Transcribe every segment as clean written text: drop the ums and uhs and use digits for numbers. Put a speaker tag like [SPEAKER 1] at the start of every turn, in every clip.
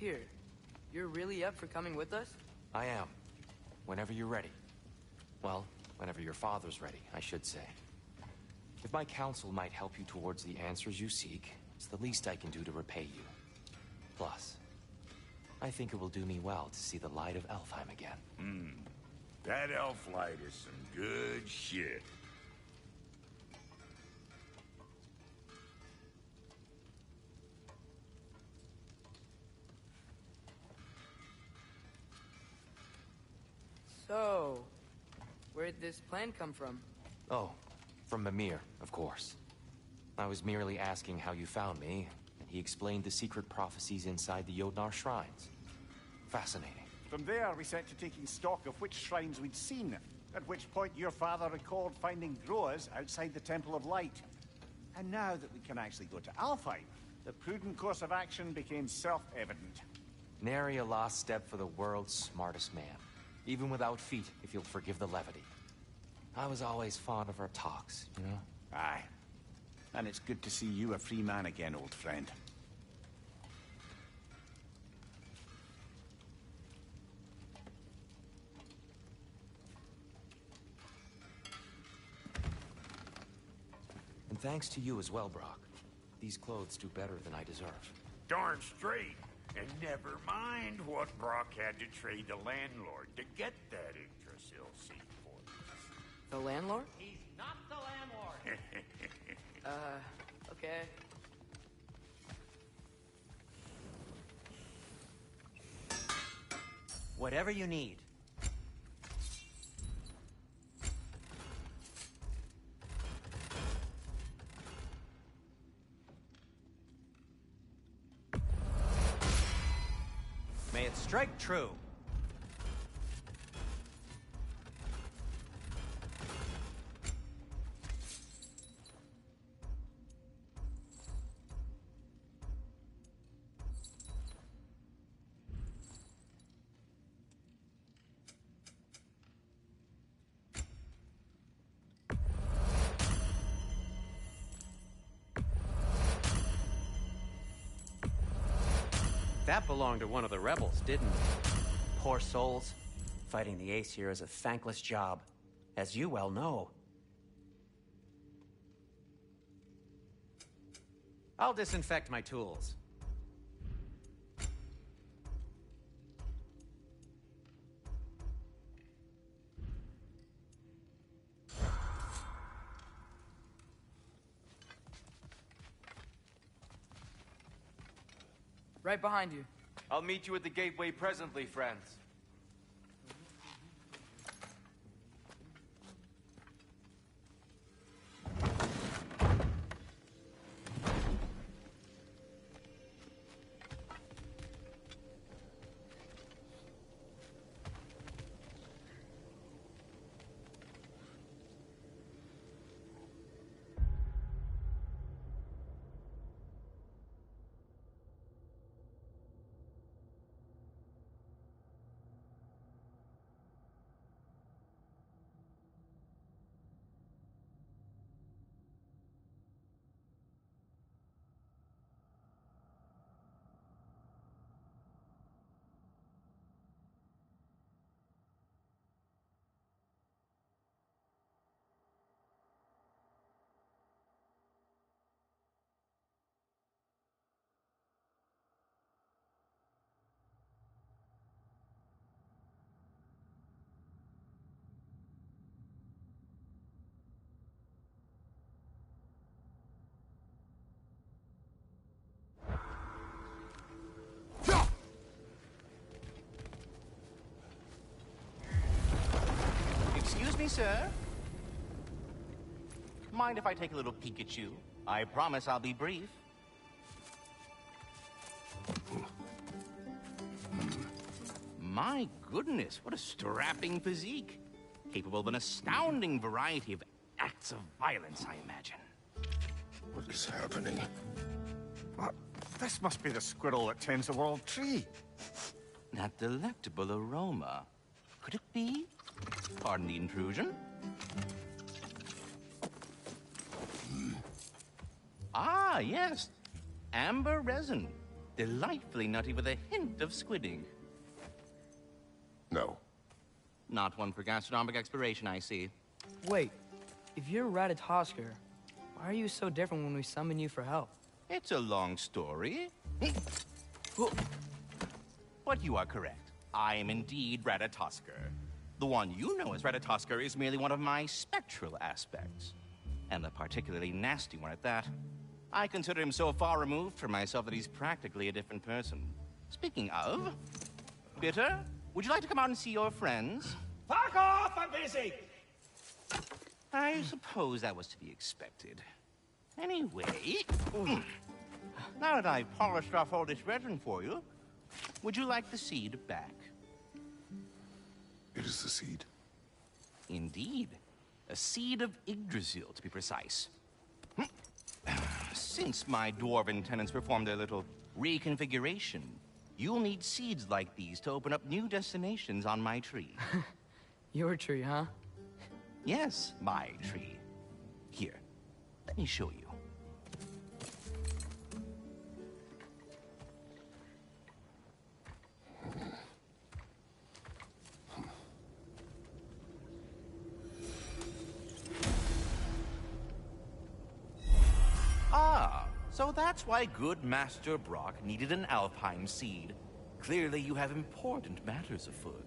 [SPEAKER 1] Tyr, you're really up for coming with us?
[SPEAKER 2] I am. Whenever you're ready. Well, whenever your father's ready, I should say. If my counsel might help you towards the answers you seek, it's the least I can do to repay you. Plus, I think it will do me well to see the light of Elfheim again.
[SPEAKER 3] That elf light is some good shit.
[SPEAKER 1] So, where'd this plan come from?
[SPEAKER 2] Oh, from Mimir, of course. I was merely asking how you found me, and he explained the secret prophecies inside the Jotnar shrines. Fascinating.
[SPEAKER 4] From there, we set to taking stock of which shrines we'd seen, at which point your father recalled finding Groas outside the Temple of Light. And now that we can actually go to Alfheim, the prudent course of action became self-evident.
[SPEAKER 2] Nary a lost step for the world's smartest man. Even without feet, if you'll forgive the levity. I was always fond of our talks, you know?
[SPEAKER 4] Aye. And it's good to see you a free man again, old friend.
[SPEAKER 2] And thanks to you as well, Brock. These clothes do better than I deserve.
[SPEAKER 3] Darn straight. And never mind what Brock had to trade the landlord to get that Yggdrasil seat for us.
[SPEAKER 1] The landlord?
[SPEAKER 5] He's not the landlord.
[SPEAKER 1] Okay.
[SPEAKER 5] Whatever you need. May it strike true. That belonged to one of the rebels, didn't it? Poor souls. Fighting the Aesir is a thankless job, as you well know. I'll disinfect my tools.
[SPEAKER 1] Right behind you.
[SPEAKER 2] I'll meet you at the gateway presently, friends.
[SPEAKER 6] Excuse me, sir? Mind if I take a little peek at you? I promise I'll be brief. My goodness, what a strapping physique. Capable of an astounding variety of acts of violence, I imagine.
[SPEAKER 3] What is happening?
[SPEAKER 4] What? This must be the squirrel that tends the world tree.
[SPEAKER 6] That delectable aroma. Could it be? Pardon the intrusion. Ah, yes. Amber resin. delightfully nutty with a hint of squidding.
[SPEAKER 7] No.
[SPEAKER 6] Not one for gastronomic exploration, I see.
[SPEAKER 1] Wait, if you're Ratatosker, why are you so different when we summon you for help?
[SPEAKER 6] It's a long story. But you are correct. I am indeed Ratatosker. The one you know as Ratatosker is merely one of my spectral aspects. And a particularly nasty one at that. I consider him so far removed from myself that he's practically a different person. Speaking of, Bitter, would you like to come out and see your friends?
[SPEAKER 8] Fuck off! I'm busy!
[SPEAKER 6] I suppose that was to be expected. Anyway, now that I've polished off all this resin for you, would you like the seed back?
[SPEAKER 7] It is the seed.
[SPEAKER 6] Indeed. A seed of Yggdrasil, to be precise. Since my dwarven tenants performed their little reconfiguration, you'll need seeds like these to open up new destinations on my tree.
[SPEAKER 1] Your tree, huh?
[SPEAKER 6] Yes, my tree. Here, let me show you. Ah, so that's why good Master Brock needed an Alpine seed. Clearly you have important matters afoot.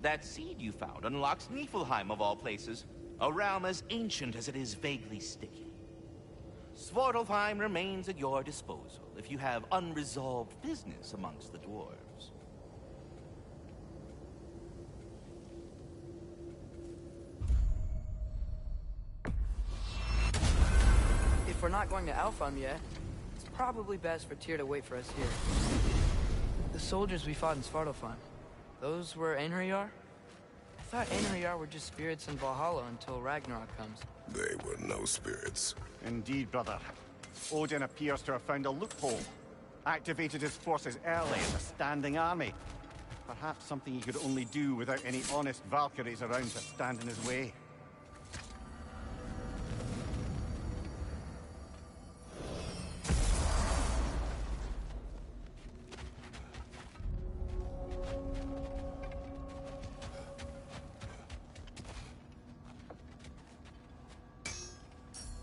[SPEAKER 6] That seed you found unlocks Niflheim of all places, a realm as ancient as it is vaguely sticky. Svartalfheim remains at your disposal if you have unresolved business amongst the dwarves.
[SPEAKER 1] If we're not going to Alfheim yet, it's probably best for Tyr to wait for us here. The soldiers we fought in Svartalfheim, those were Einherjar? I thought Einherjar were just spirits in Valhalla until Ragnarok comes.
[SPEAKER 7] They were no spirits.
[SPEAKER 4] Indeed, brother. Odin appears to have found a loophole. Activated his forces early as a standing army. Perhaps something he could only do without any honest Valkyries around to stand in his way.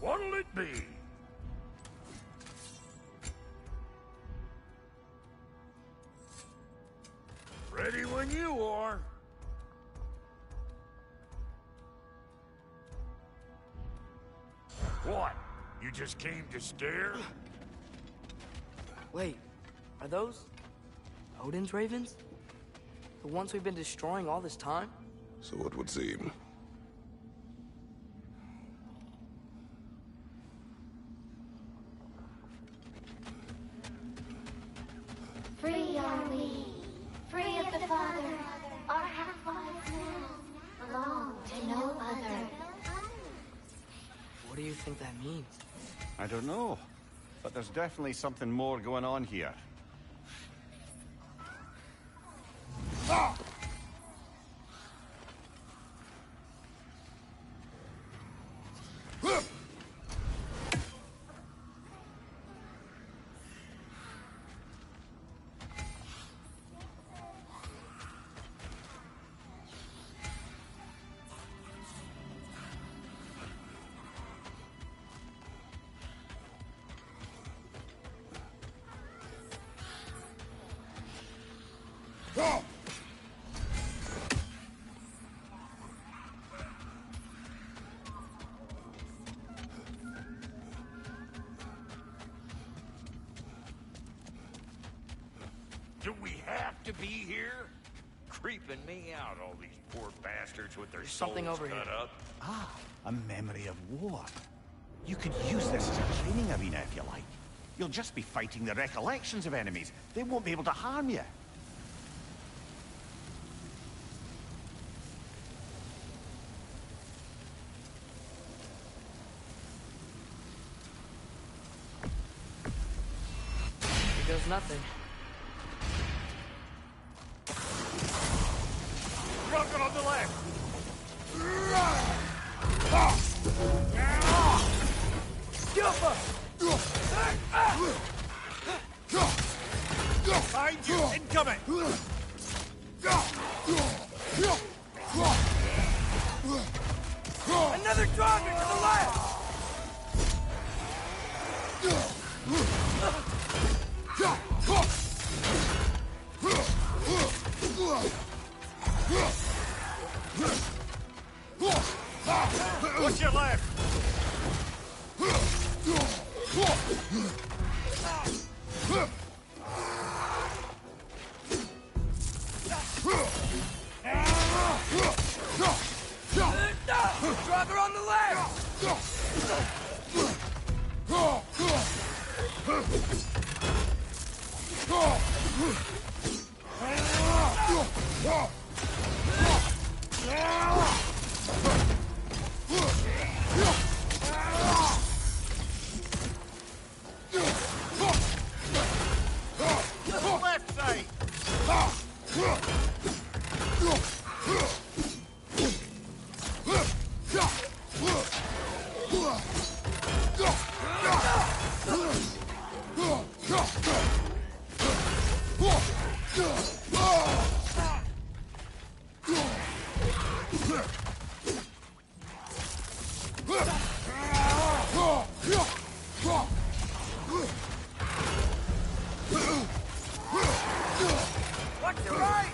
[SPEAKER 3] What'll it be? Ready when you are. What? You just came to stare?
[SPEAKER 1] Wait, are those Odin's ravens? The ones we've been destroying all this time?
[SPEAKER 7] So it would seem.
[SPEAKER 9] Free are we, free of the Father. Our half-lives now belong to no other.
[SPEAKER 1] What do you think that means?
[SPEAKER 4] I don't know, but there's definitely something more going on here.
[SPEAKER 3] Do we have to be here? Creeping me out, all these poor bastards with their
[SPEAKER 1] There's
[SPEAKER 3] souls
[SPEAKER 1] something over
[SPEAKER 3] cut
[SPEAKER 1] here.
[SPEAKER 3] up.
[SPEAKER 4] Ah, a memory of war. You could use this as a training arena if you like. You'll just be fighting the recollections of enemies. They won't be able to harm you.
[SPEAKER 1] Here goes nothing.
[SPEAKER 3] Drunken on the left! Behind you! Incoming!
[SPEAKER 1] Another dragon to the left!
[SPEAKER 3] What's your left?
[SPEAKER 1] Dragon on the left!
[SPEAKER 3] Left side!
[SPEAKER 1] Watch your right!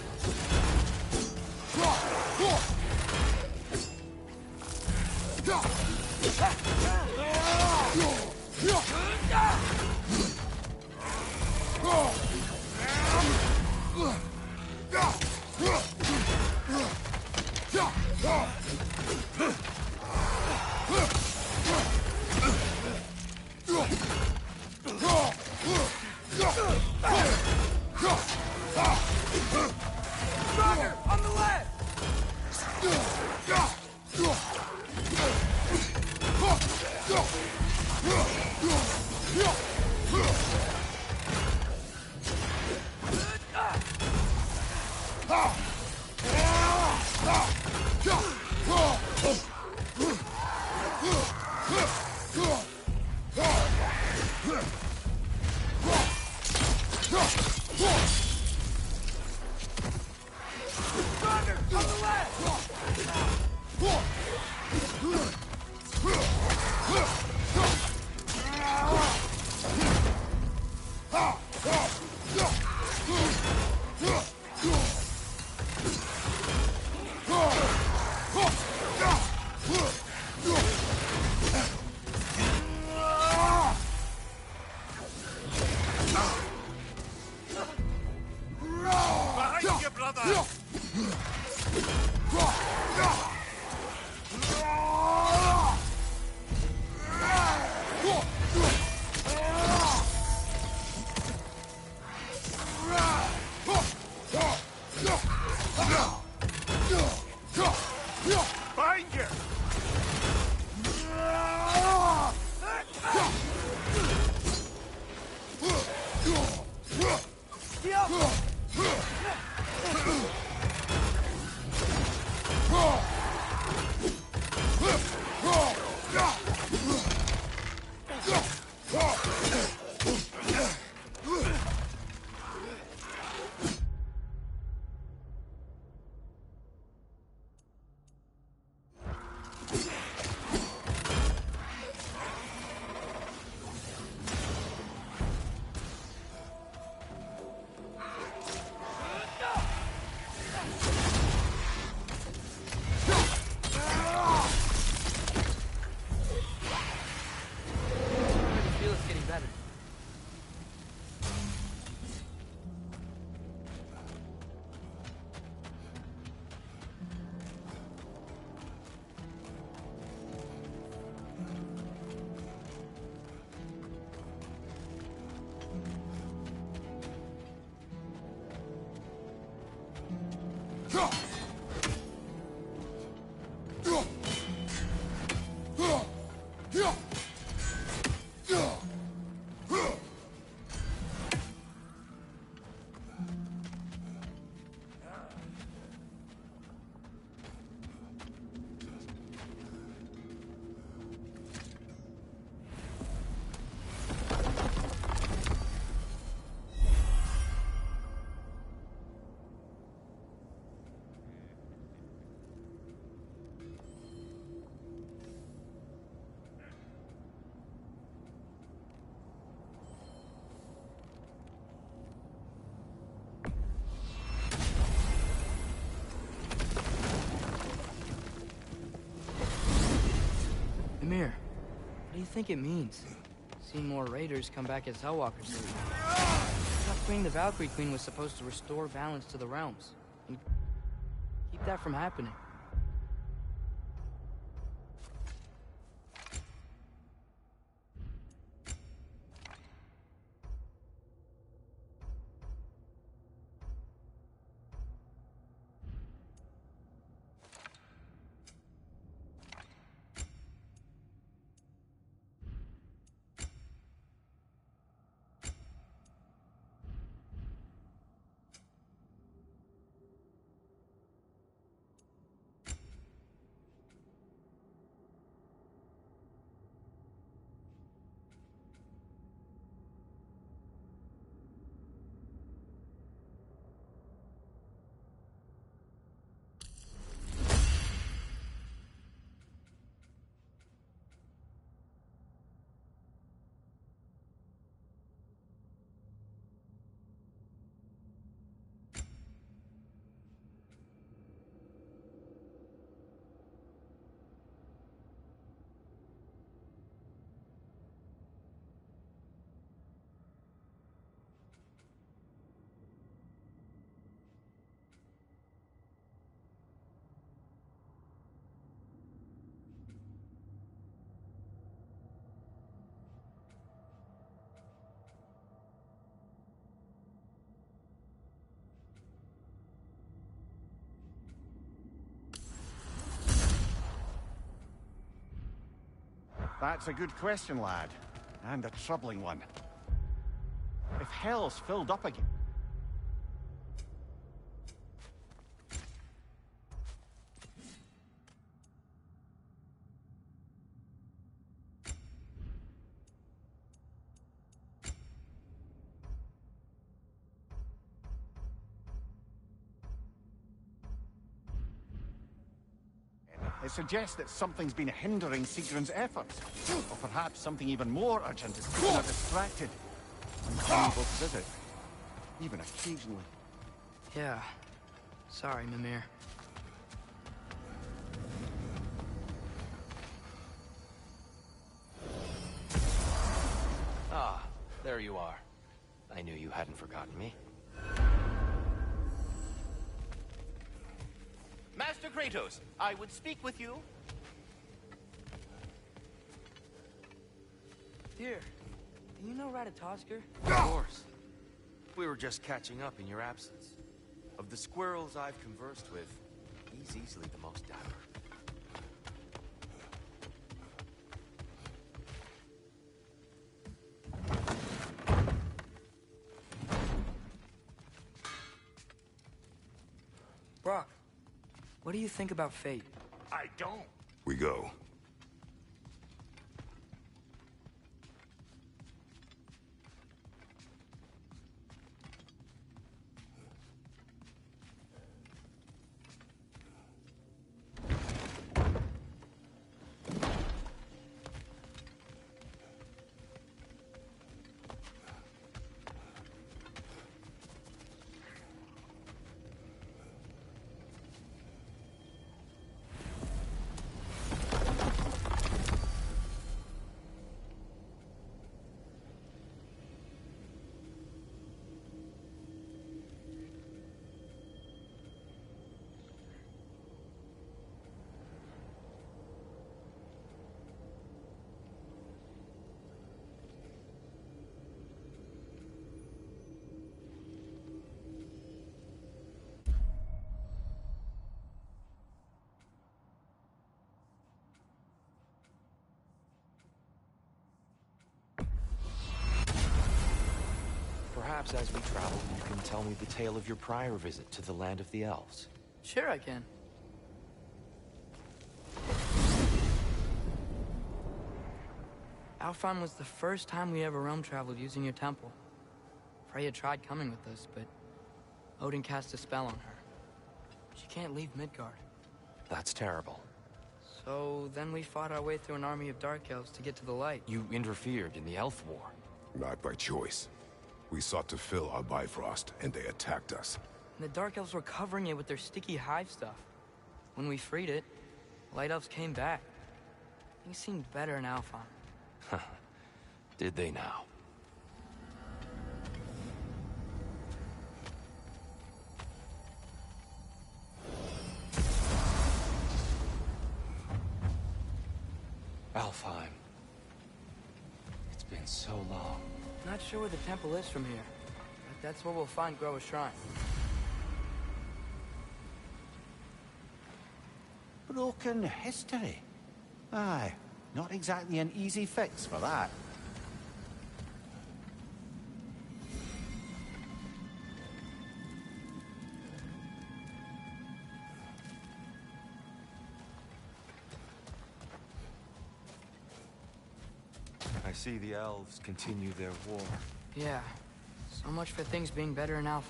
[SPEAKER 1] Dragon on the left! Dragon on the left!
[SPEAKER 3] Behind you, brother! Behind you!
[SPEAKER 1] I feel it's getting better. do you think it means? Seeing more raiders come back as Hellwalkers lately. I thought freeing the Valkyrie Queen was supposed to restore balance to the realms. And keep that from happening.
[SPEAKER 4] That's a good question, lad. And a troubling one. If hell's filled up again... It suggests that something's been hindering Sigrun's efforts. Or perhaps something even more urgent is keeping her distracted. Unable to visit. Even occasionally.
[SPEAKER 1] Yeah. Sorry, Mimir.
[SPEAKER 2] Ah, there you are. I knew you hadn't forgotten me.
[SPEAKER 6] Master Kratos, I would speak with you.
[SPEAKER 1] Dear, do you know Ratatoskr?
[SPEAKER 2] Of course. We were just catching up in your absence. Of the squirrels I've conversed with, he's easily the most dapper.
[SPEAKER 1] Brock, what do you think about fate?
[SPEAKER 3] I don't.
[SPEAKER 7] We go.
[SPEAKER 2] Perhaps as we travel, you can tell me the tale of your prior visit to the land of the elves.
[SPEAKER 1] Sure I can. Alfheim was the first time we ever realm traveled using your temple. Freya tried coming with us, but Odin cast a spell on her. She can't leave Midgard.
[SPEAKER 2] That's terrible.
[SPEAKER 1] So then we fought our way through an army of dark elves to get to the light.
[SPEAKER 2] You interfered in the elf war.
[SPEAKER 7] Not by choice. We sought to fill our Bifrost, and they attacked us.
[SPEAKER 1] And the dark elves were covering it with their sticky hive stuff. When we freed it, light elves came back. Things seemed better in Alfheim.
[SPEAKER 2] Did they now? Alfheim. It's been so long.
[SPEAKER 1] Not sure where the temple is from here, but that's where we'll find Groa's shrine.
[SPEAKER 4] Broken history. Aye, not exactly an easy fix for that.
[SPEAKER 2] I see the elves continue their war.
[SPEAKER 1] Yeah, so much for things being better in Alfheim.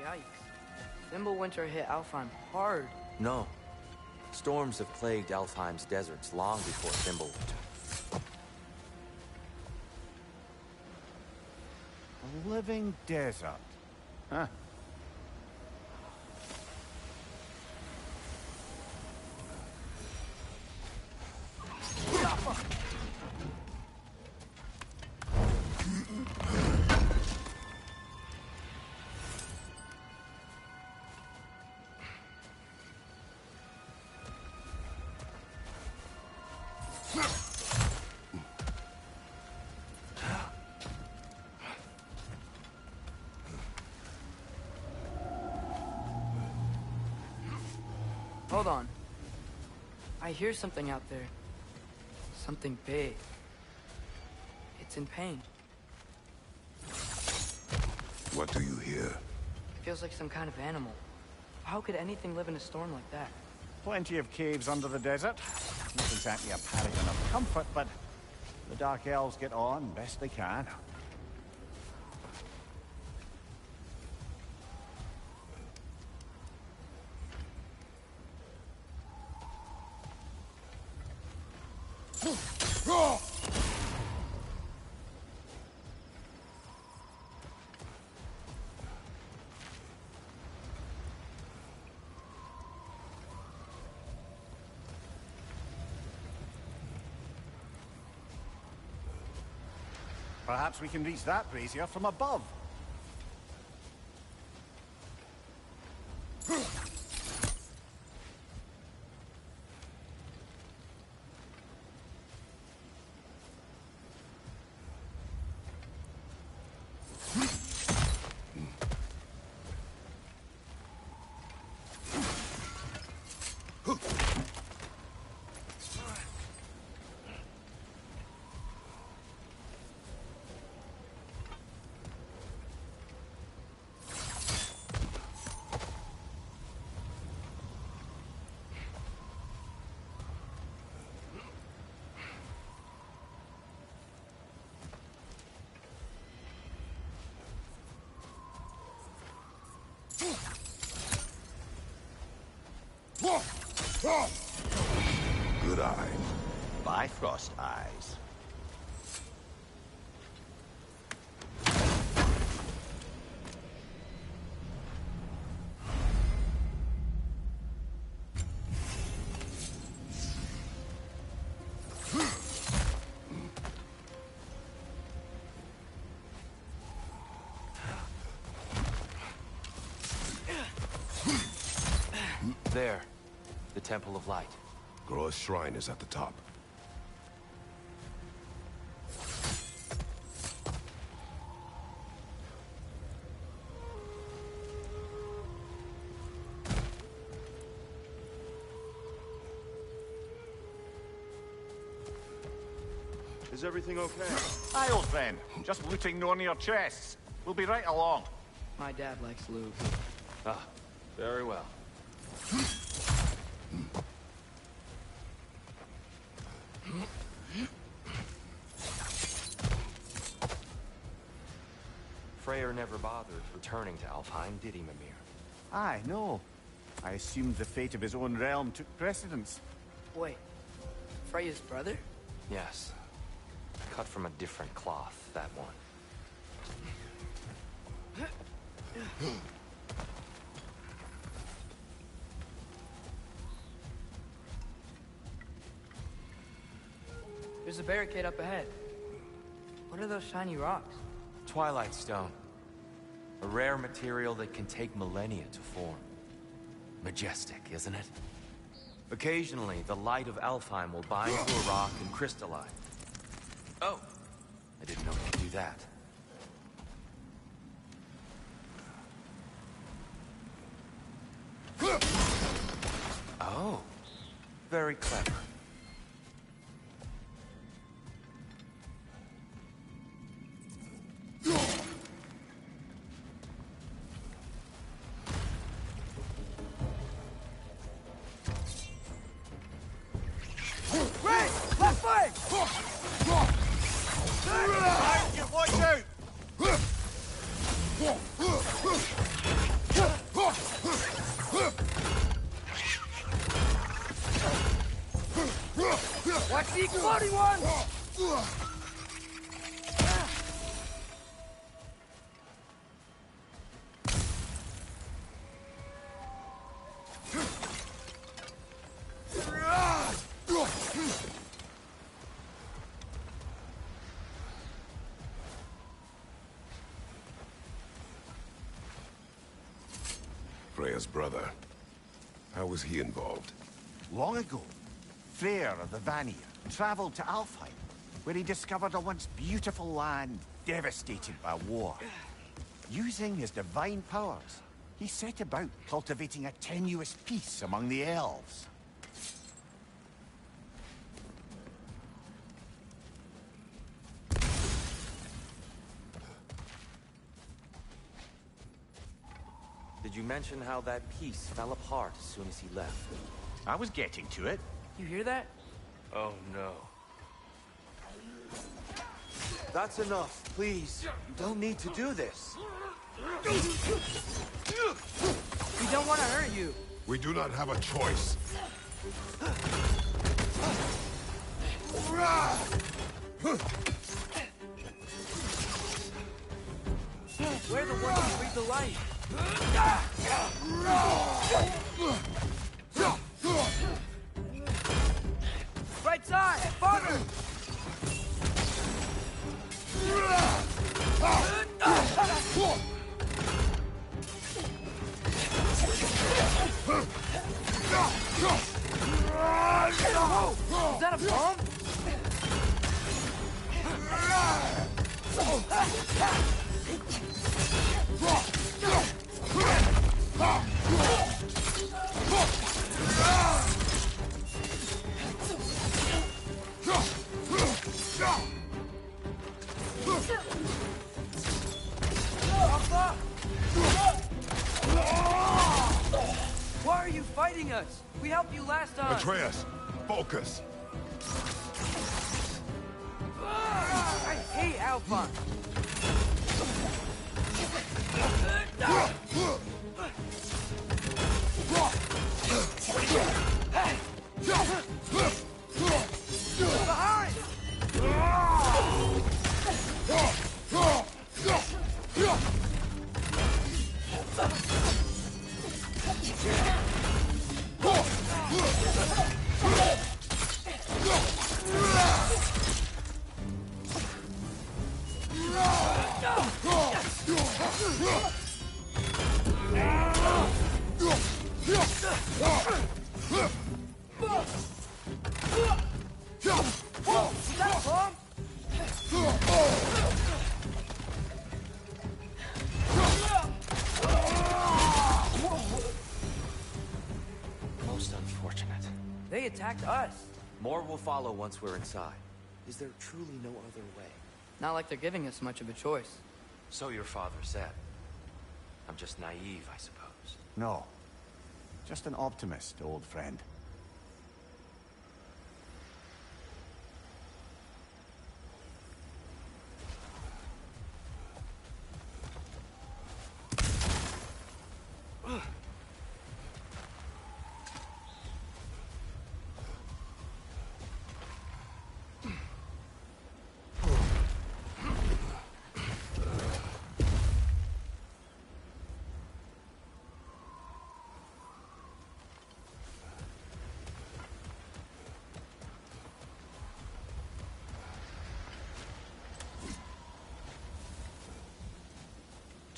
[SPEAKER 1] Yikes. Winter hit Alfheim hard.
[SPEAKER 2] No. Storms have plagued Alfheim's deserts long before Thimbleweed.
[SPEAKER 4] A living desert. Huh.
[SPEAKER 1] Hold on. I hear something out there. Something big. It's in pain.
[SPEAKER 7] What do you hear?
[SPEAKER 1] It feels like some kind of animal. How could anything live in a storm like that?
[SPEAKER 4] Plenty of caves under the desert. Not exactly a paragon of comfort, but the Dark Elves get on best they can. Perhaps we can reach that brazier from above.
[SPEAKER 7] Good eye.
[SPEAKER 6] Bifrost eyes.
[SPEAKER 2] There. The Temple of Light.
[SPEAKER 7] Groa's shrine is at the top.
[SPEAKER 8] Is everything okay?
[SPEAKER 4] Aye, old friend. Just looting no near chests. We'll be right along.
[SPEAKER 1] My dad likes loot.
[SPEAKER 2] Ah, very well. Freyr never bothered returning to Alfheim, did he, Mimir?
[SPEAKER 4] Aye, no. I assumed the fate of his own realm took precedence.
[SPEAKER 1] Wait, Freya's brother?
[SPEAKER 2] Yes. Cut from a different cloth, that one.
[SPEAKER 1] There's a barricade up ahead. What are those shiny rocks?
[SPEAKER 2] Twilight Stone. A rare material that can take millennia to form. Majestic, isn't it? Occasionally, the light of Alfheim will bind to a rock and crystallize. Oh! I didn't know you could do that. Oh. Very clever.
[SPEAKER 4] Watch out!
[SPEAKER 1] Watch the exploding one!
[SPEAKER 7] Freya's brother. How was he involved?
[SPEAKER 4] Long ago, Freyr of the Vanir traveled to Alfheim, where he discovered a once beautiful land devastated by war. Using his divine powers, he set about cultivating a tenuous peace among the elves.
[SPEAKER 2] Did you mention how that piece fell apart as soon as he left?
[SPEAKER 4] I was getting to it.
[SPEAKER 1] You hear that?
[SPEAKER 2] Oh no. That's enough, please. You don't need to do this.
[SPEAKER 1] We don't want to hurt you.
[SPEAKER 7] We do not have a choice.
[SPEAKER 1] We're the ones who breathe the light. Right side! Farther! Is that a bomb? Why are you fighting us? We helped you last time.
[SPEAKER 7] Atreus, focus.
[SPEAKER 1] I hate Alpha. Behind!
[SPEAKER 2] Most unfortunate.
[SPEAKER 1] They attacked us.
[SPEAKER 2] More will follow once we're inside. Is there truly no other way?
[SPEAKER 1] Not like they're giving us much of a choice.
[SPEAKER 2] So your father said. I'm just naive, I suppose.
[SPEAKER 4] No. Just an optimist, old friend.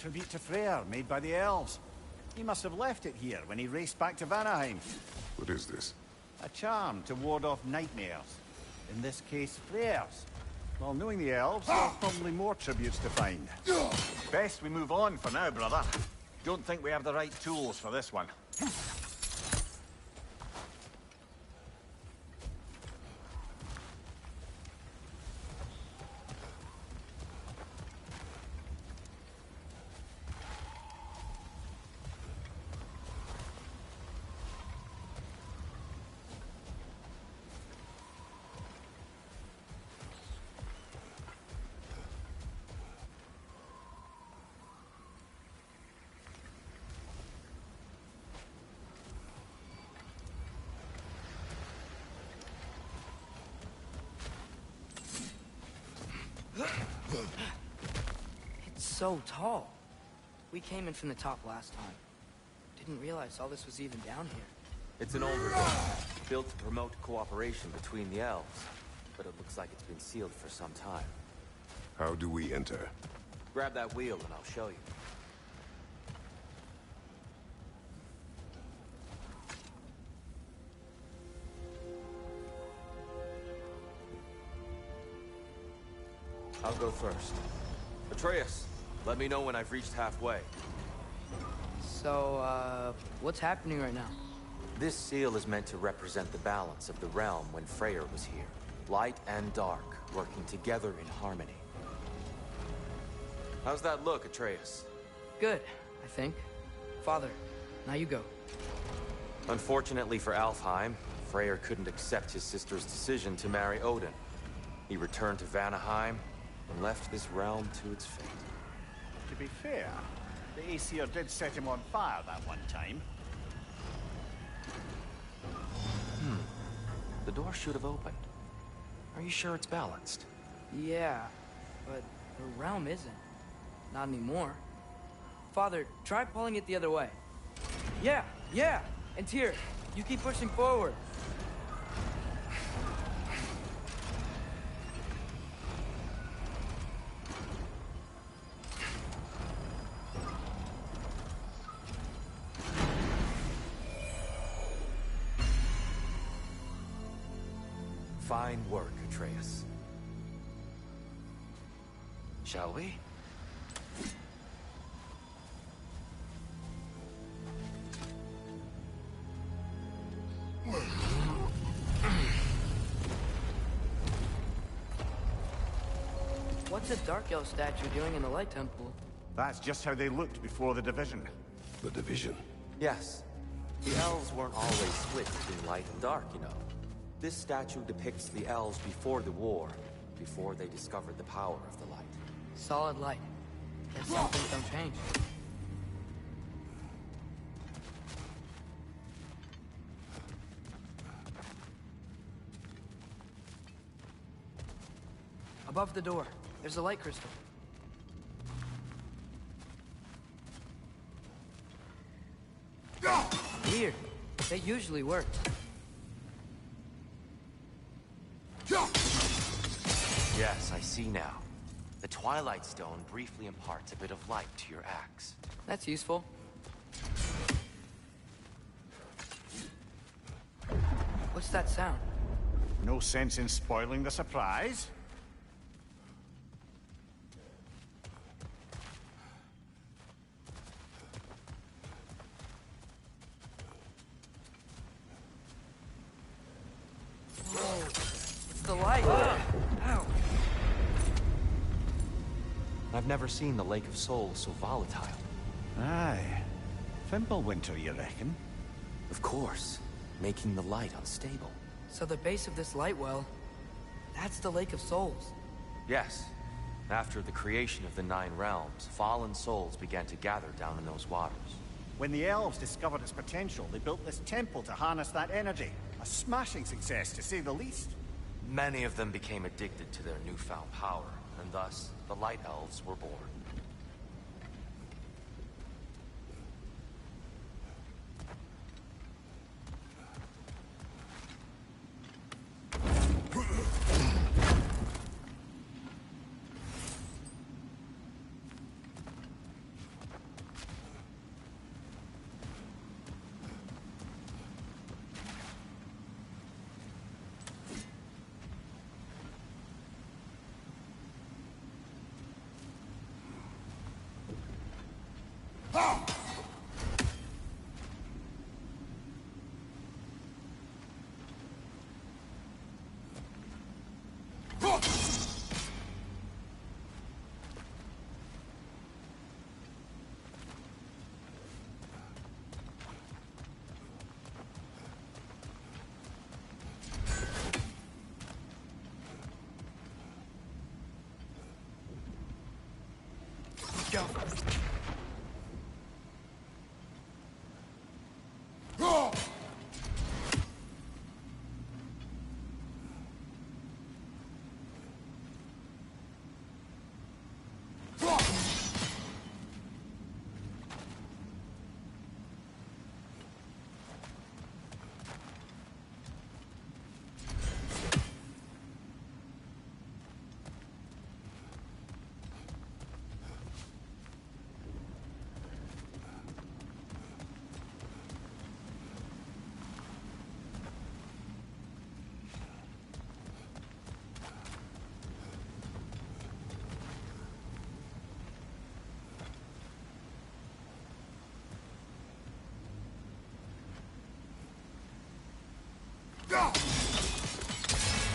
[SPEAKER 4] tribute to Freyr made by the elves. He must have left it here when he raced back to Vanaheim.
[SPEAKER 7] What is this?
[SPEAKER 4] A charm to ward off nightmares. In this case, Freyr's. Well, knowing the elves, there's probably more tributes to find. Best we move on for now, brother. Don't think we have the right tools for this one.
[SPEAKER 1] It's so tall. We came in from the top last time. Didn't realize all this was even down here.
[SPEAKER 2] It's an older door, built to promote cooperation between the elves. But it looks like it's been sealed for some time.
[SPEAKER 7] How do we enter?
[SPEAKER 2] Grab that wheel and I'll show you. I'll go first. Atreus, let me know when I've reached halfway.
[SPEAKER 1] So, what's happening right now?
[SPEAKER 2] This seal is meant to represent the balance of the realm when Freyr was here. Light and dark, working together in harmony. How's that look, Atreus?
[SPEAKER 1] Good, I think. Father, now you go.
[SPEAKER 2] Unfortunately for Alfheim, Freyr couldn't accept his sister's decision to marry Odin. He returned to Vanaheim and left this realm to its fate.
[SPEAKER 4] To be fair, the Aesir did set him on fire that one time.
[SPEAKER 2] The door should have opened. Are you sure it's balanced?
[SPEAKER 1] Yeah, but the realm isn't. Not anymore. Father, try pulling it the other way. Yeah! And Tyr, you keep pushing forward.
[SPEAKER 2] Fine work, Atreus. Shall we?
[SPEAKER 1] What's a Dark Elf statue doing in the Light Temple?
[SPEAKER 4] That's just how they looked before the division.
[SPEAKER 7] The division.
[SPEAKER 2] Yes. The elves weren't always split between light and dark, you know. This statue depicts the elves before the war, before they discovered the power of the light.
[SPEAKER 1] Solid light. Guess some things don't change. Above the door, there's a light crystal. Weird. They usually work.
[SPEAKER 2] Yes, I see now. The Twilight Stone briefly imparts a bit of light to your axe.
[SPEAKER 1] That's useful. What's that sound?
[SPEAKER 4] No sense in spoiling the surprise.
[SPEAKER 1] Whoa, it's the light. Ow.
[SPEAKER 2] I've never seen the Lake of Souls so volatile.
[SPEAKER 4] Aye. Fimbulwinter, you reckon?
[SPEAKER 2] Of course, making the light unstable.
[SPEAKER 1] So the base of this light well, that's the Lake of Souls.
[SPEAKER 2] Yes. After the creation of the Nine Realms, fallen souls began to gather down in those waters.
[SPEAKER 4] When the elves discovered its potential, they built this temple to harness that energy. A smashing success, to say the least.
[SPEAKER 2] Many of them became addicted to their newfound power, and thus, the Light Elves were born.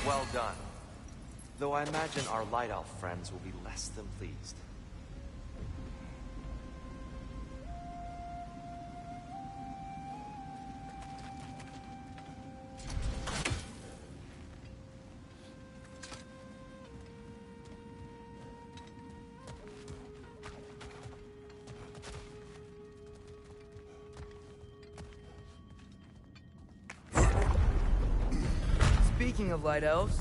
[SPEAKER 2] Well done. Though I imagine our Light Elf friends will be less than pleased.
[SPEAKER 1] Speaking of Light Elves,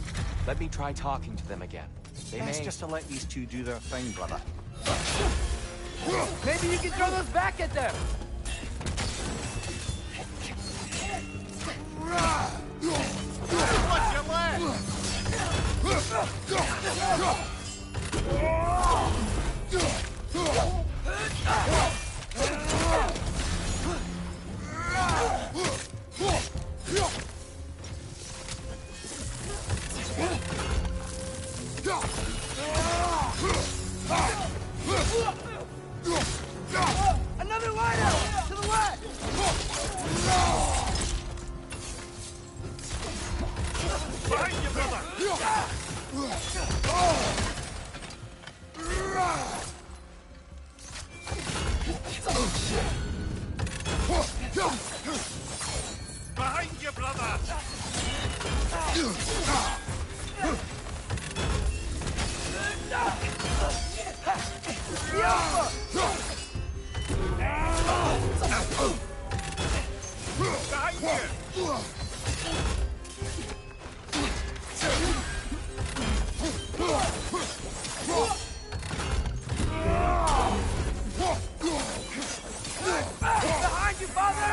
[SPEAKER 2] Let me try talking to them again. They
[SPEAKER 4] Best
[SPEAKER 2] may...
[SPEAKER 4] just to let these two do their thing, brother.
[SPEAKER 1] maybe you can throw those back at them!
[SPEAKER 4] Watch your leg!
[SPEAKER 1] Another Light Elf! To the left!
[SPEAKER 3] Behind you, brother! Behind you, brother! Behind you!
[SPEAKER 1] Behind you, father!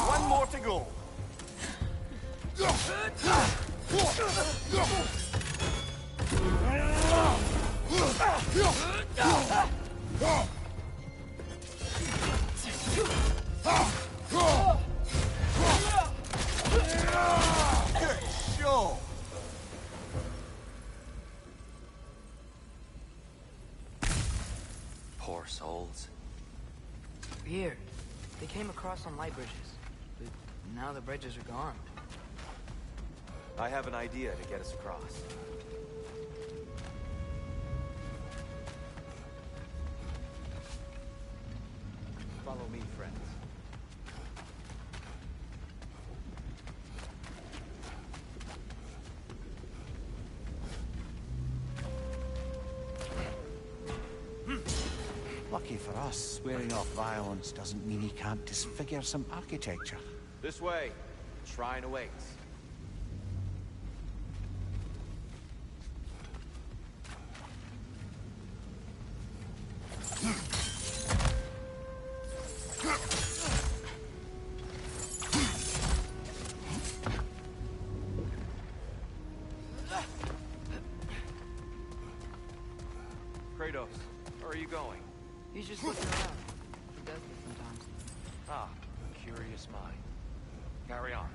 [SPEAKER 4] One more to go. Good show.
[SPEAKER 2] Poor souls.
[SPEAKER 1] Weird. They came across on light bridges. But now the bridges are gone.
[SPEAKER 2] I have an idea to get us across. Follow me, friends.
[SPEAKER 4] Lucky for us, swearing off violence doesn't mean he can't disfigure some architecture.
[SPEAKER 2] This way. Shrine awaits. Kratos, where are you going?
[SPEAKER 1] He's just looking around. He does this sometimes.
[SPEAKER 2] Ah, curious mind. Carry on.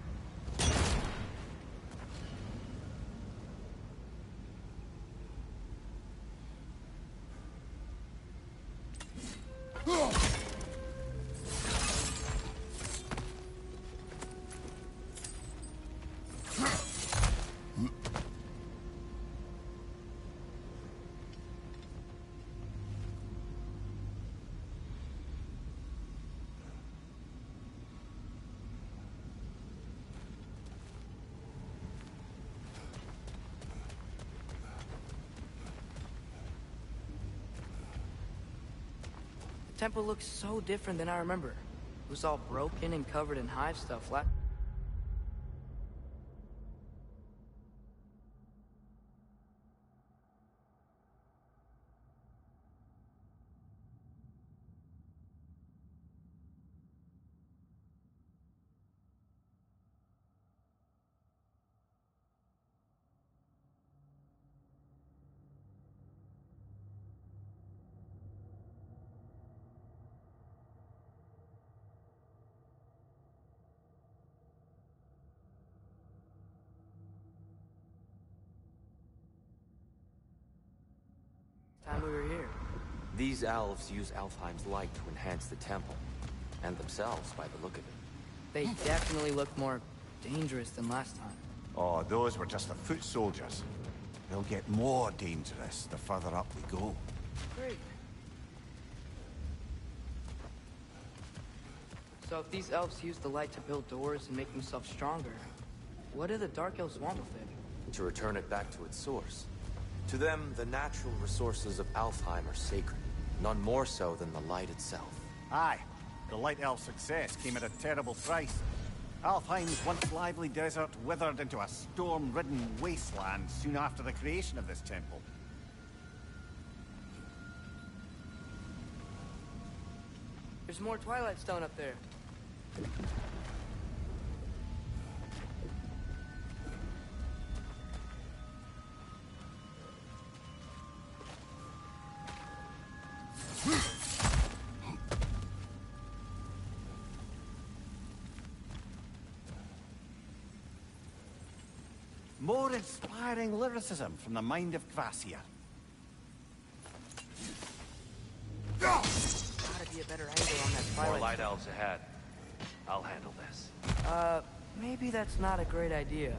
[SPEAKER 1] The temple looks so different than I remember. It was all broken and covered in hive stuff.
[SPEAKER 2] These elves use Alfheim's light to enhance the temple, and themselves by the look of it.
[SPEAKER 1] They definitely look more dangerous than last time.
[SPEAKER 4] Oh, those were just the foot soldiers. They'll get more dangerous the further up we go.
[SPEAKER 1] Great. So if these elves use the light to build doors and make themselves stronger, what do the Dark Elves want with it?
[SPEAKER 2] To return it back to its source. To them, the natural resources of Alfheim are sacred, none more so than the light itself.
[SPEAKER 4] Aye, the Light Elf success came at a terrible price. Alfheim's once lively desert withered into a storm-ridden wasteland soon after the creation of this temple.
[SPEAKER 1] There's more Twilight Stone up there.
[SPEAKER 4] More inspiring lyricism from the mind of Kvasir.
[SPEAKER 1] Gotta be a better angle on that
[SPEAKER 2] More
[SPEAKER 1] Twilight
[SPEAKER 2] light
[SPEAKER 1] Stone.
[SPEAKER 2] elves ahead. I'll handle this.
[SPEAKER 1] Maybe that's not a great idea.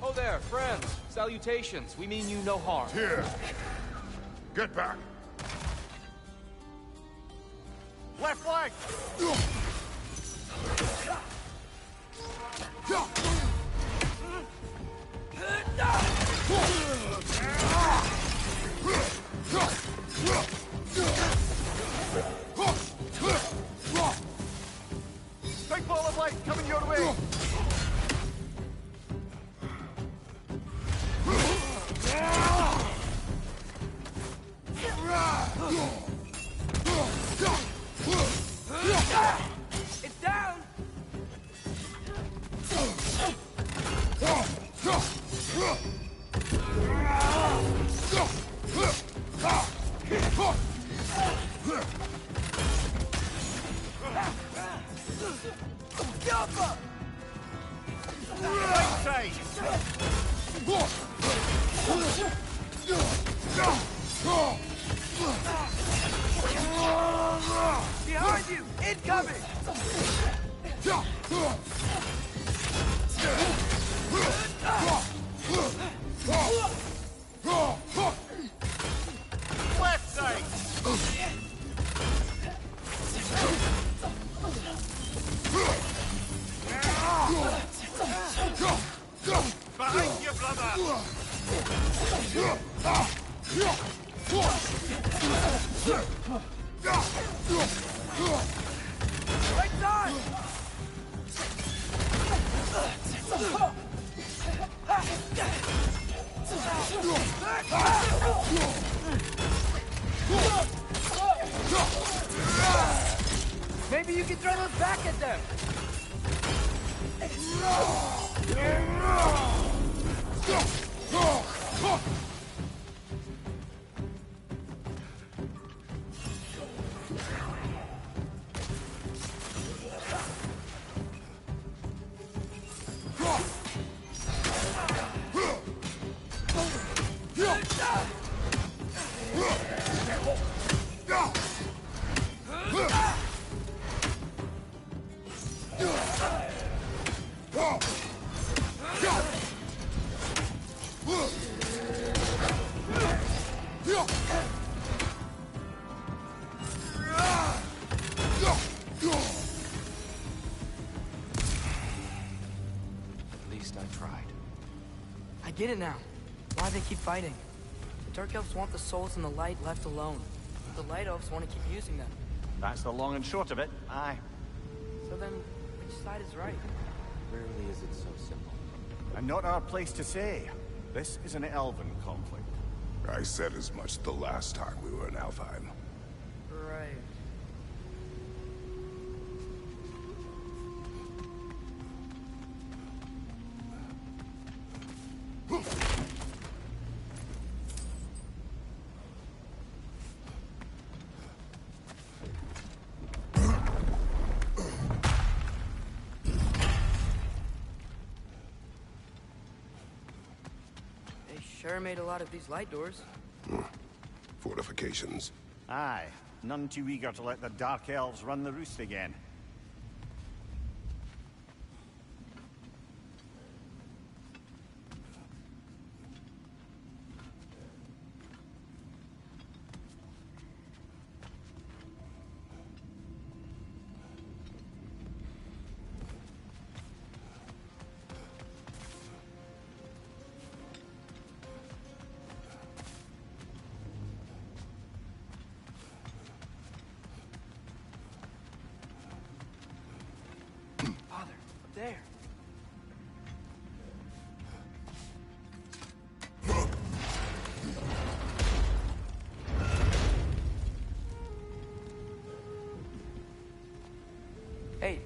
[SPEAKER 2] Oh there, friends! Salutations! We mean you no harm.
[SPEAKER 7] Here! Get back!
[SPEAKER 4] Left flank! Big ball of light coming your way!
[SPEAKER 1] It's down!
[SPEAKER 4] Right
[SPEAKER 1] Behind you! Incoming!
[SPEAKER 4] Left side! Behind you, brother!
[SPEAKER 1] Right side! Maybe you can throw those back at them!
[SPEAKER 2] At least I tried.
[SPEAKER 1] I get it now. Why they keep fighting. The Dark Elves want the souls and the light left alone. The Light Elves want to keep using them.
[SPEAKER 4] That's the long and short of it, aye.
[SPEAKER 1] So then, which side is right?
[SPEAKER 2] Rarely is it so simple.
[SPEAKER 4] And not our place to say. This is an elven conflict.
[SPEAKER 7] I said as much the last time we were in Alfheim.
[SPEAKER 1] Right. sure made a lot of these light doors.
[SPEAKER 7] Fortifications.
[SPEAKER 4] Aye, none too eager to let the Dark Elves run the roost again.
[SPEAKER 1] Father, up there. Hey,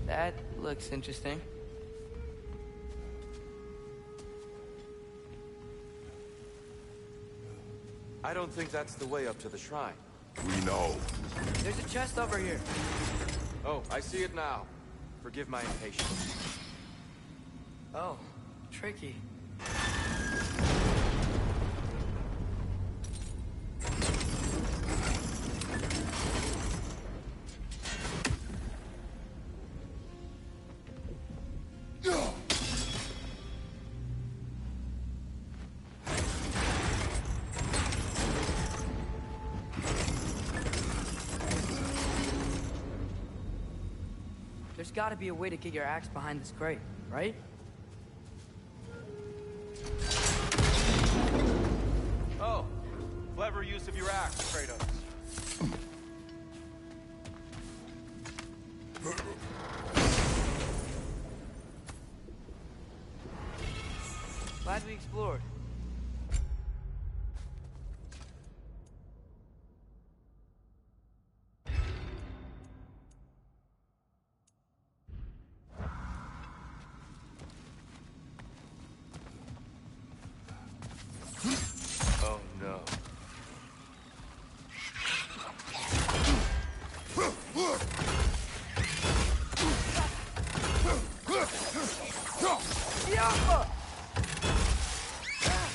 [SPEAKER 1] that looks interesting.
[SPEAKER 2] I don't think that's the way up to the shrine.
[SPEAKER 7] We know.
[SPEAKER 1] There's a chest over here.
[SPEAKER 2] Oh, I see it now. Forgive my impatience.
[SPEAKER 1] Oh, tricky. There's gotta be a way to get your axe behind this crate, right?
[SPEAKER 8] Oh, clever use of your axe, Kratos.
[SPEAKER 1] Glad we explored.
[SPEAKER 2] Oh no.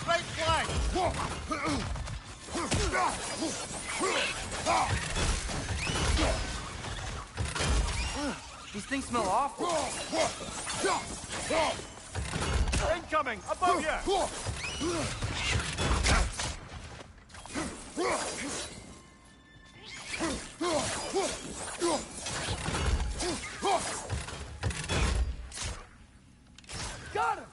[SPEAKER 4] Right flank!
[SPEAKER 1] These things smell awful.
[SPEAKER 4] Incoming! Above you!
[SPEAKER 1] Got him!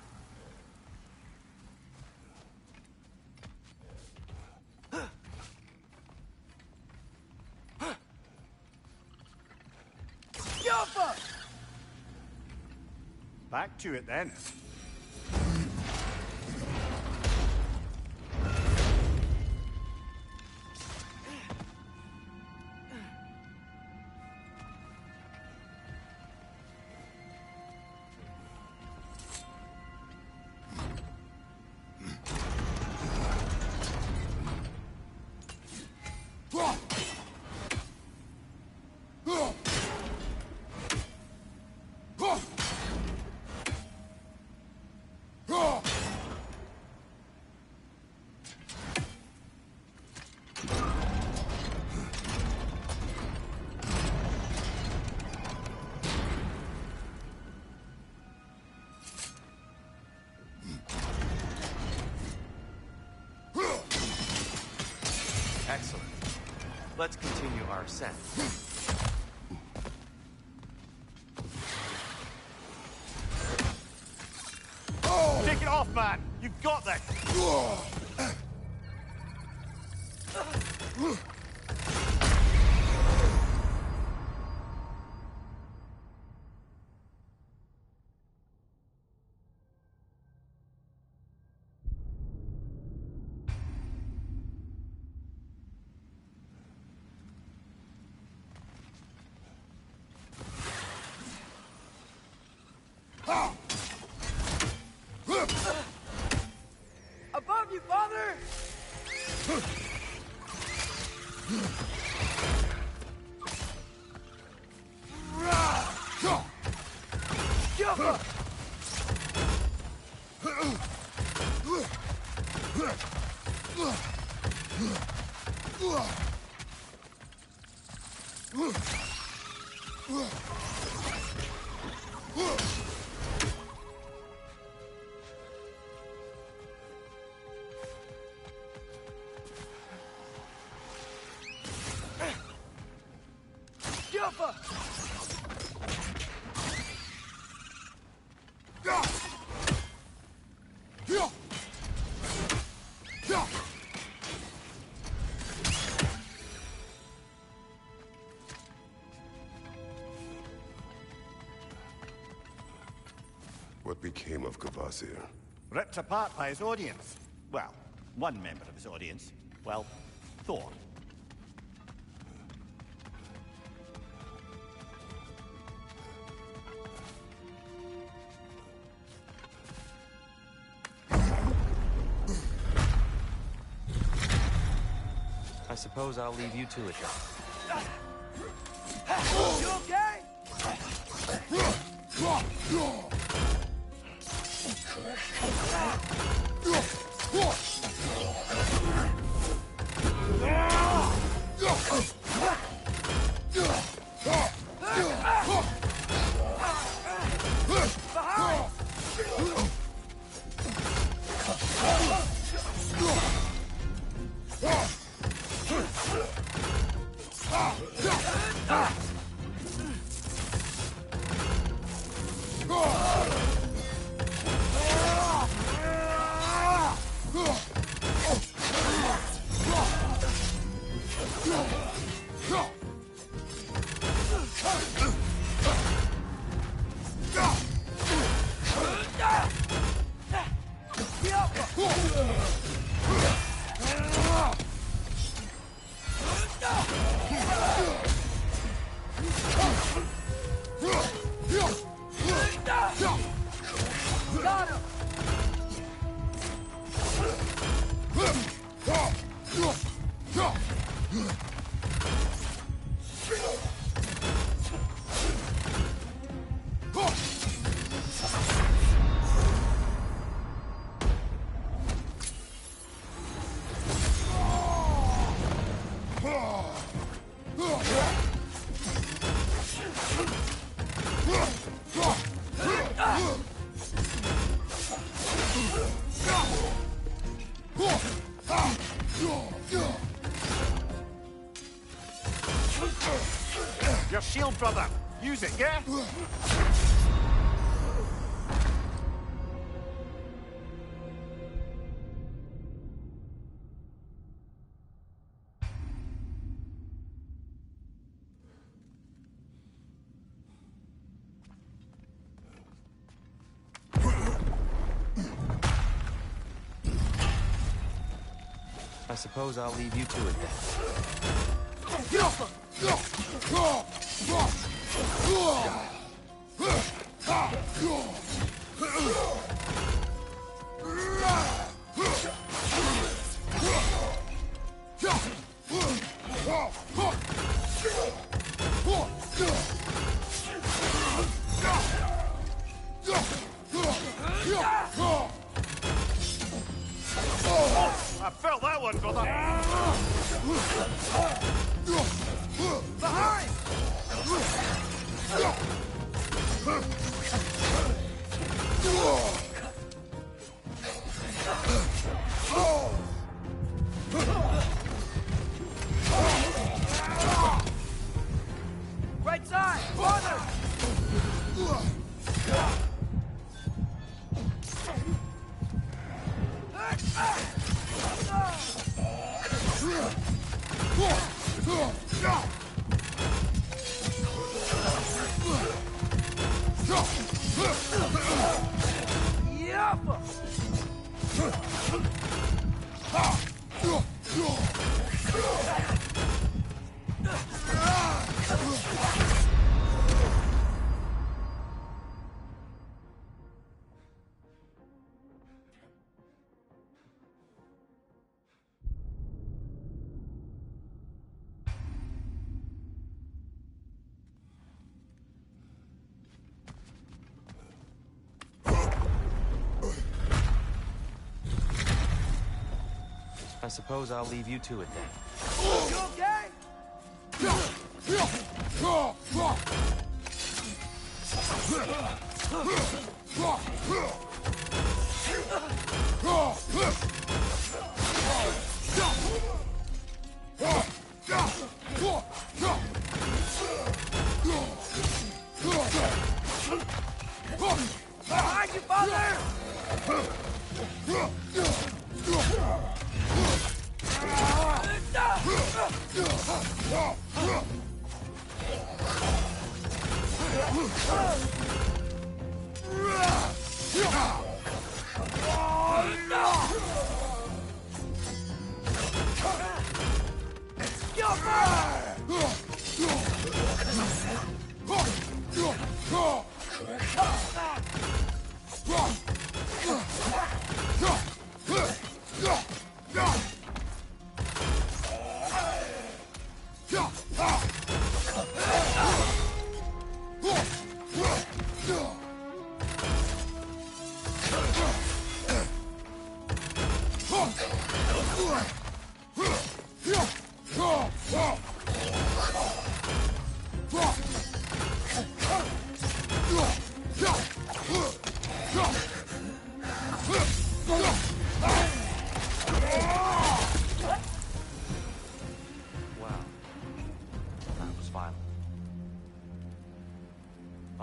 [SPEAKER 1] Yoppa!
[SPEAKER 4] Back to it then.
[SPEAKER 2] Excellent. Let's continue our ascent.
[SPEAKER 4] Take it off, man! You've got this!
[SPEAKER 1] Above you, father!
[SPEAKER 7] What became of Kvasir?
[SPEAKER 4] Ripped apart by his audience. Well, one member of his audience. Well, Thor.
[SPEAKER 2] I suppose I'll leave you to it then.
[SPEAKER 1] You okay?
[SPEAKER 4] Your shield, brother. Use it, yeah?
[SPEAKER 2] I suppose I'll leave you to it then.
[SPEAKER 4] I felt that one, brother.
[SPEAKER 1] Behind! Right side! Farther!
[SPEAKER 2] I suppose I'll leave you to it then.
[SPEAKER 1] You okay? Behind you, father!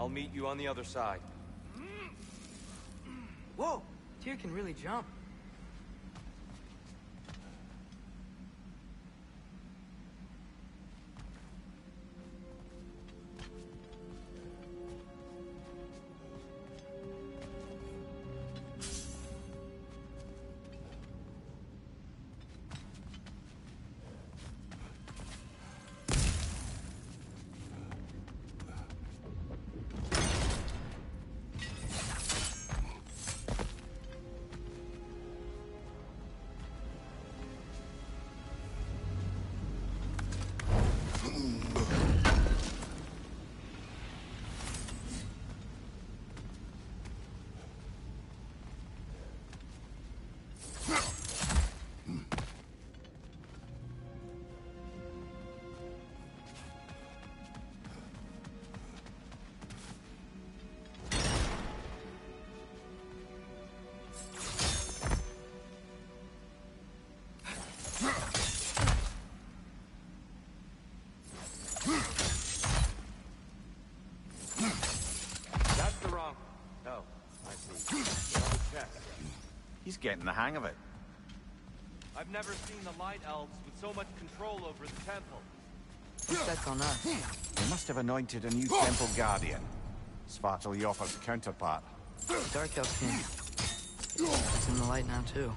[SPEAKER 8] I'll meet you on the other side.
[SPEAKER 1] Whoa! Tyr can really jump.
[SPEAKER 4] He's getting the hang of it.
[SPEAKER 8] I've never seen the Light Elves with so much control over the temple.
[SPEAKER 1] That's on us.
[SPEAKER 4] They must have anointed a new temple guardian. Svartalf's counterpart.
[SPEAKER 1] Dark Elf King. He's in the light now, too.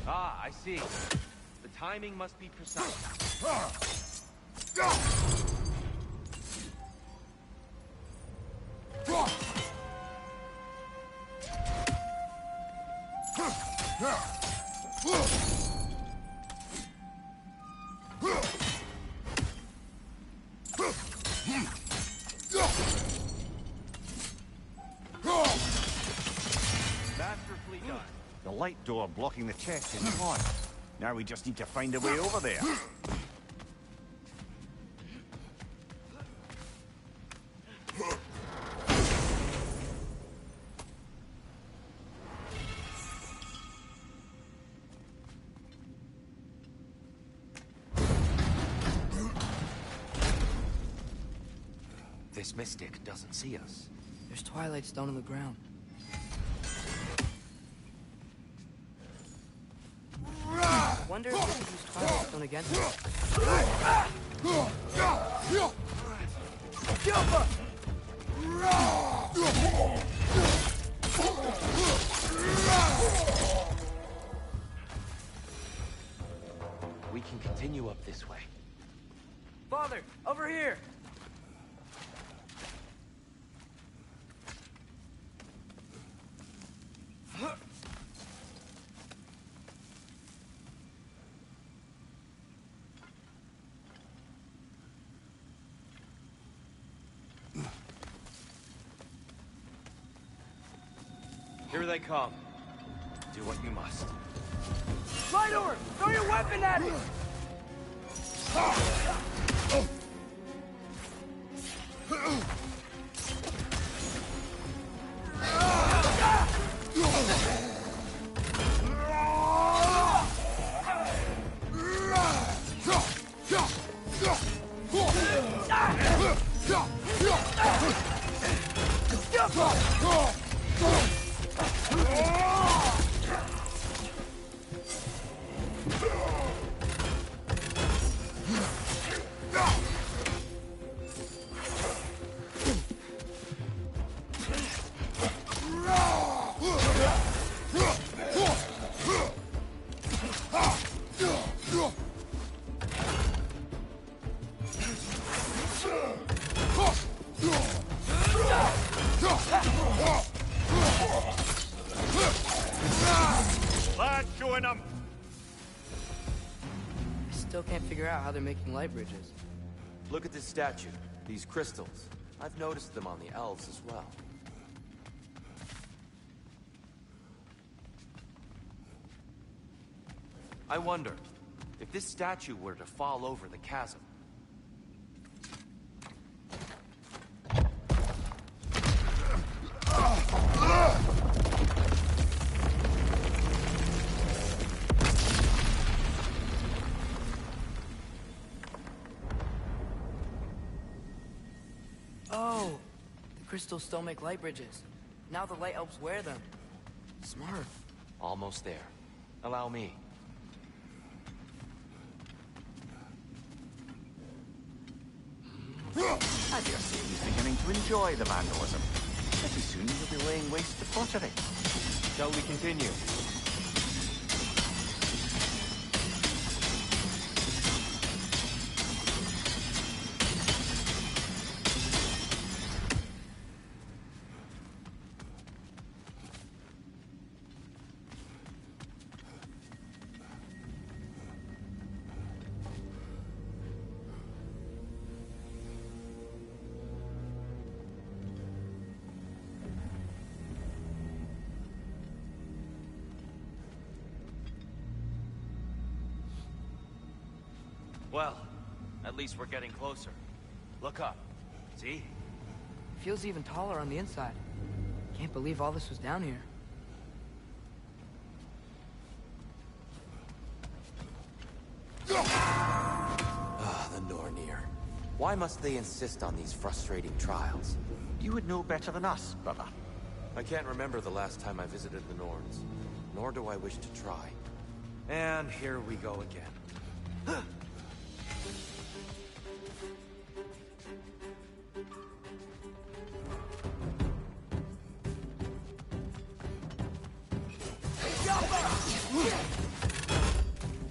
[SPEAKER 8] Ah, I see. The timing must be precise. Masterfully done.
[SPEAKER 4] The light door blocking the chest is gone. Now we just need to find a way over there.
[SPEAKER 2] This mystic doesn't see us.
[SPEAKER 1] There's Twilight Stone on the ground. I wonder if we could use Twilight Stone against him.
[SPEAKER 2] We can continue up this way.
[SPEAKER 1] Father, over here!
[SPEAKER 8] Here they come.
[SPEAKER 2] Do what you must.
[SPEAKER 1] Light over! Throw your weapon at it!
[SPEAKER 3] Lad, join them!
[SPEAKER 1] I still can't figure out how they're making light bridges.
[SPEAKER 2] Look at this statue. These crystals. I've noticed them on the elves as well. I wonder, if this statue were to fall over the chasm,
[SPEAKER 1] Oh, the crystals still make light bridges. Now the light elves wear them. Smart.
[SPEAKER 2] almost there. Allow me.
[SPEAKER 4] I dare say he's beginning to enjoy the vandalism. Pretty soon he'll be laying waste to pottery.
[SPEAKER 8] Shall we continue? Well, at least we're getting closer. Look up. See?
[SPEAKER 1] Feels even taller on the inside. Can't believe all this was down here.
[SPEAKER 2] Ah, the Nornir. Why must they insist on these frustrating trials?
[SPEAKER 4] You would know better than us, brother.
[SPEAKER 2] I can't remember the last time I visited the Norns, nor do I wish to try.
[SPEAKER 8] And here we go again.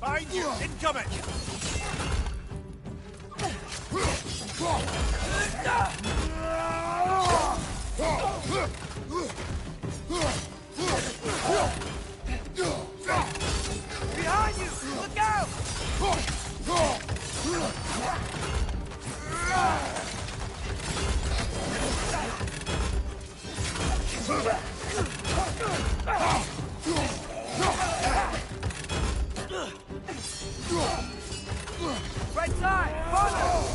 [SPEAKER 3] I
[SPEAKER 4] Behind you! Incoming!
[SPEAKER 1] Behind you! Look out! Right side! Follow!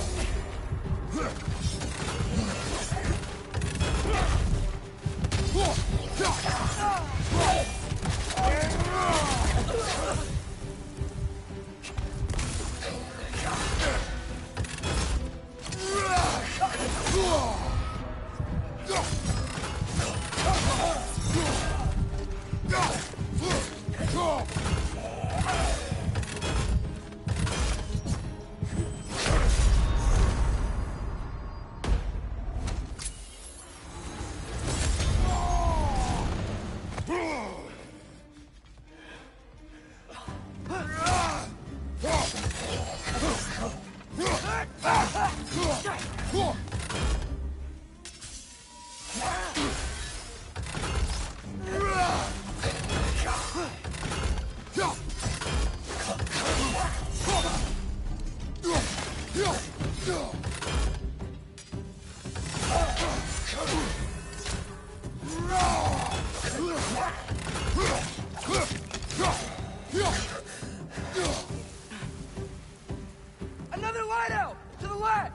[SPEAKER 1] Another light out! To the left!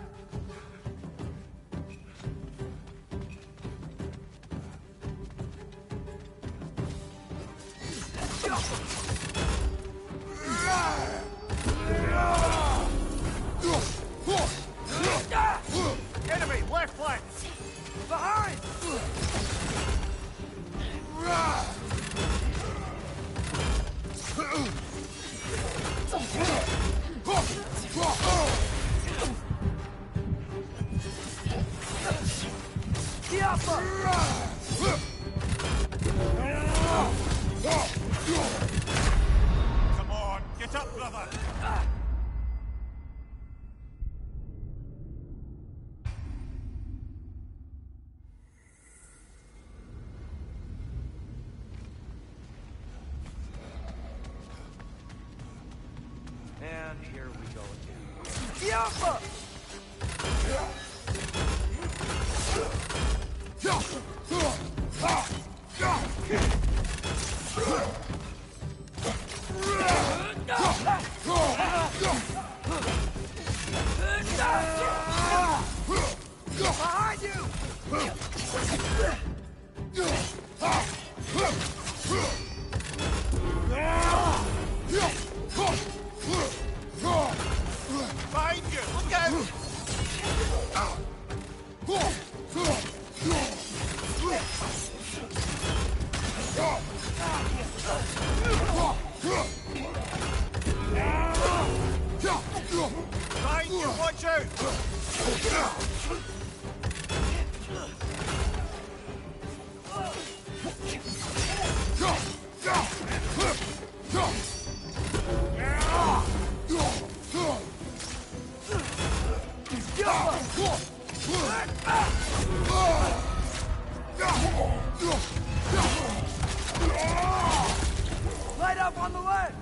[SPEAKER 4] Enemy, left flank!
[SPEAKER 1] Behind!
[SPEAKER 4] Come on, get up, brother!
[SPEAKER 8] And here we go again.
[SPEAKER 1] Diapa! Behind you!
[SPEAKER 4] Behind you! Look out! Behind you! Watch out!
[SPEAKER 1] Light up on the left!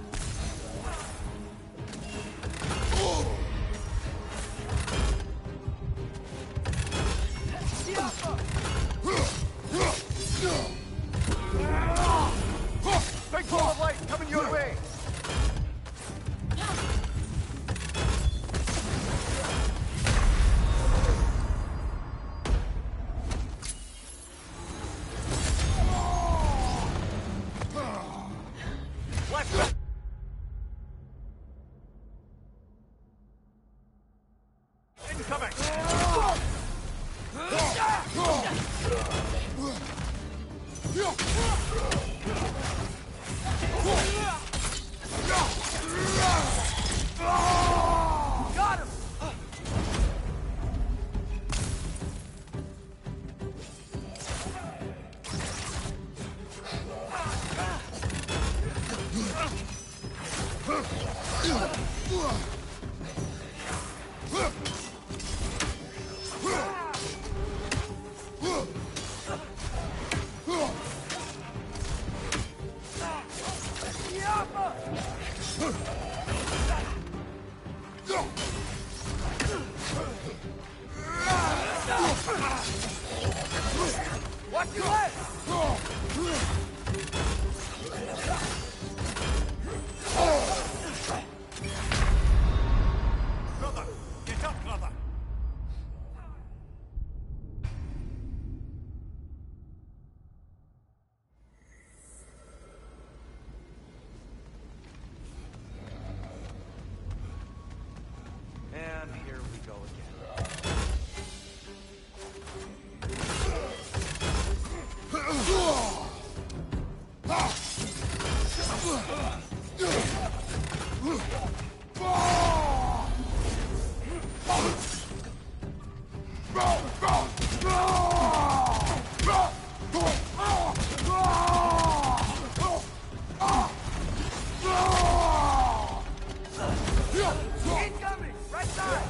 [SPEAKER 1] Watch your left!
[SPEAKER 3] Brother! Get up, brother!
[SPEAKER 8] And here we go again.
[SPEAKER 1] Incoming! Right side!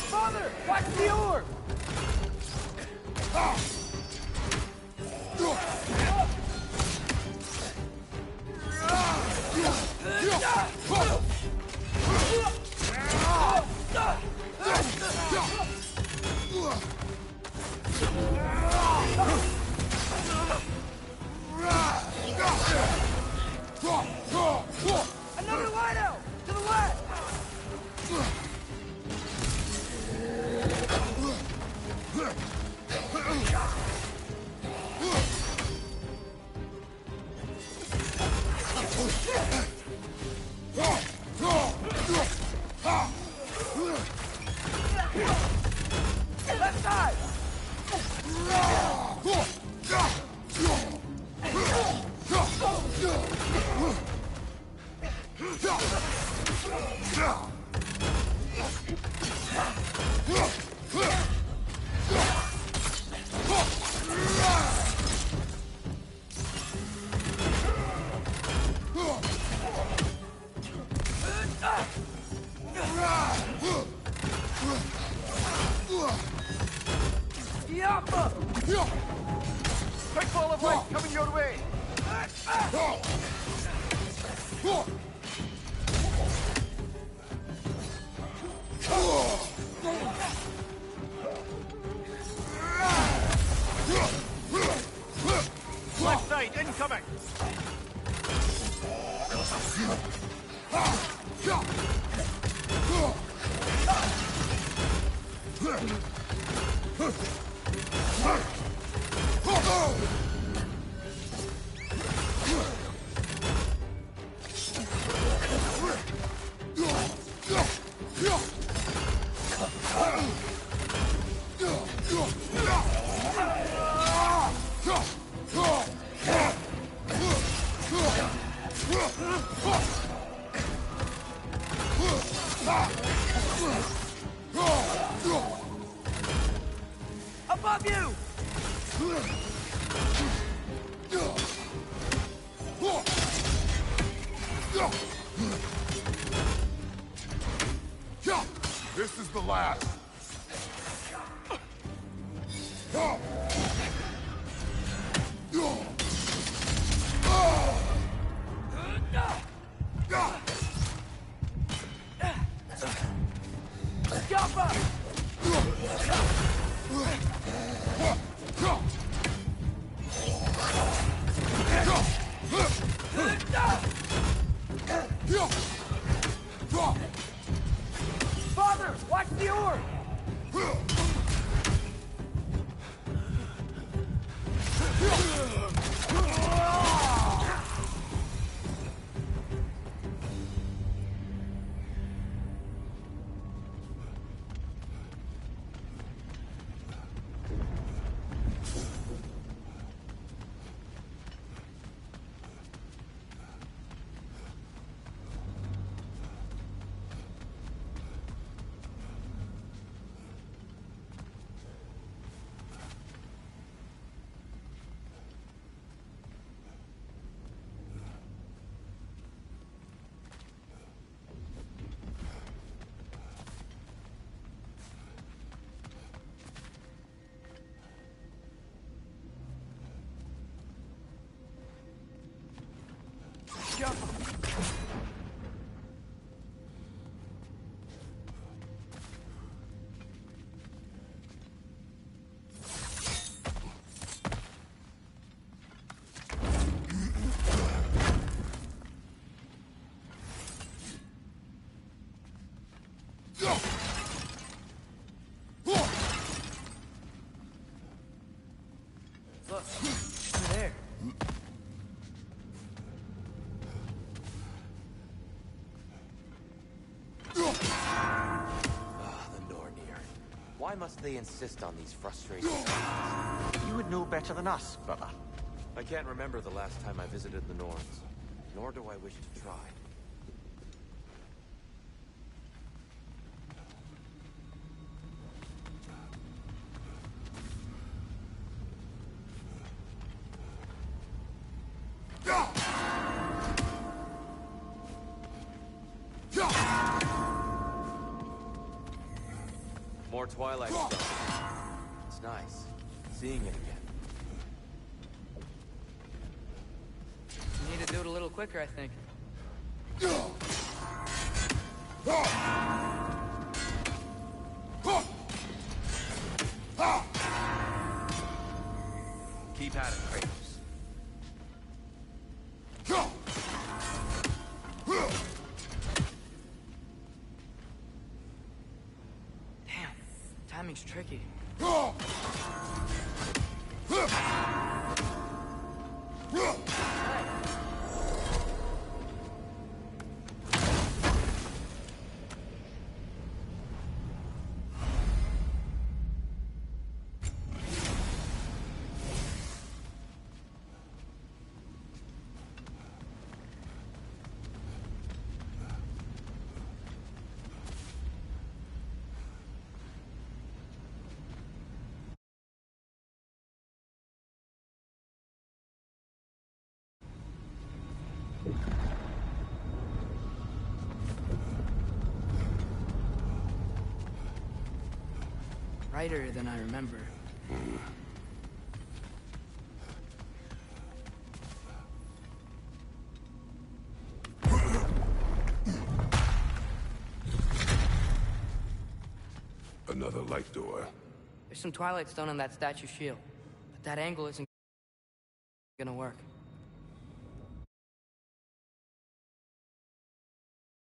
[SPEAKER 1] Father! Watch the orb! Another light-out! To the left! Left side! Yappa!
[SPEAKER 4] Quick ball of light coming your way! Left side, incoming!
[SPEAKER 1] Above you!
[SPEAKER 7] This is the last.
[SPEAKER 1] Father, watch the orb!
[SPEAKER 2] Why must they insist on these frustrating
[SPEAKER 5] You would know better than us, brother.
[SPEAKER 2] I can't remember the last time I visited the Norns, nor do I wish to try. More Twilight stuff. It's nice, seeing it again.
[SPEAKER 1] You need to do it a little quicker, I think.
[SPEAKER 2] Keep at it, Kratos.
[SPEAKER 1] Damn, timing's tricky. Brighter than I remember.
[SPEAKER 7] Another light door.
[SPEAKER 1] There's some Twilight Stone on that statue shield, but that angle isn't gonna work.